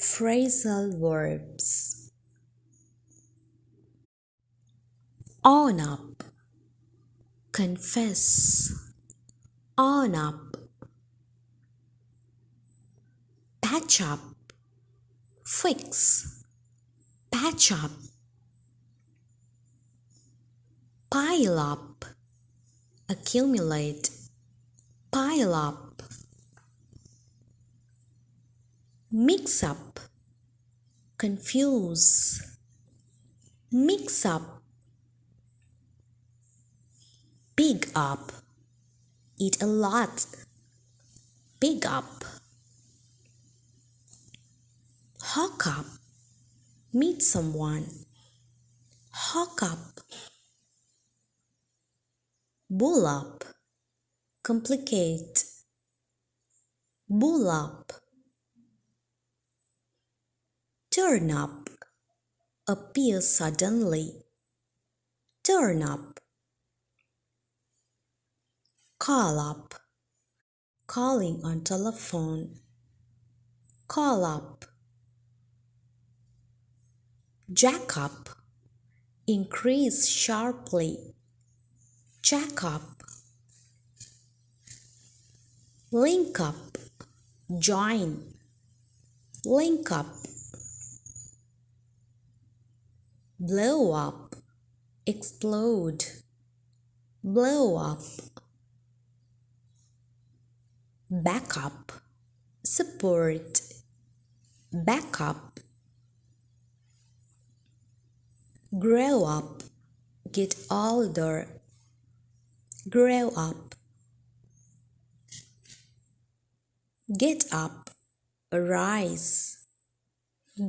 Phrasal verbs. On up, confess. On up, patch up, fix. Patch up, pile up, accumulate. Pile up, mix up, confuse. Mix up, big up, eat a lot. Big up, hawk up, meet someone. Hawk up, bull up, complicate. Bull up, turn up, appear suddenly. Turn up, call up, calling on telephone. Call up, jack up, increase sharply. Jack up, link up, join. Link up, blow up, explode. Blow up, back up, support. Back up, grow up, get older. Grow up, get up, arise.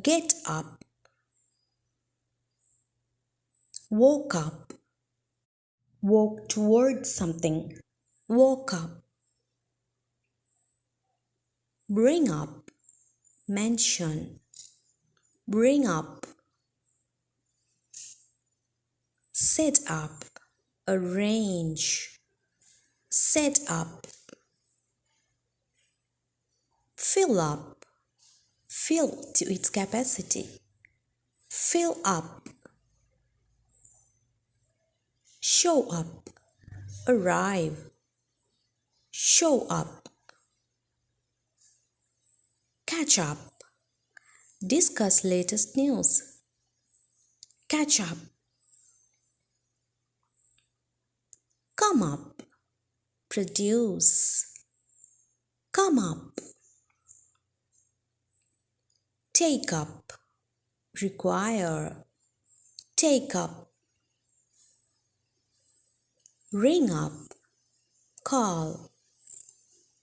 Get up, walk up, walk towards something. Walk up, bring up, mention. Bring up, set up, arrange. Set up, fill up, fill to its capacity. Fill up, show up, arrive. Show up, catch up, discuss latest news. Catch up, come up, produce. Come up, take up, require. Take up, ring up, call.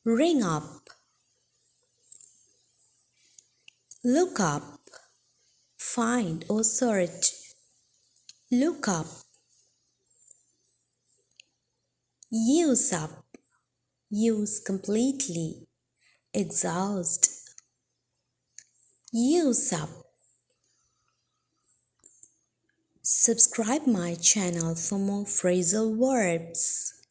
Ring up, look up, find or search. Look up, use up, use completely. Exhaust, use up. Subscribe my channel for more phrasal verbs.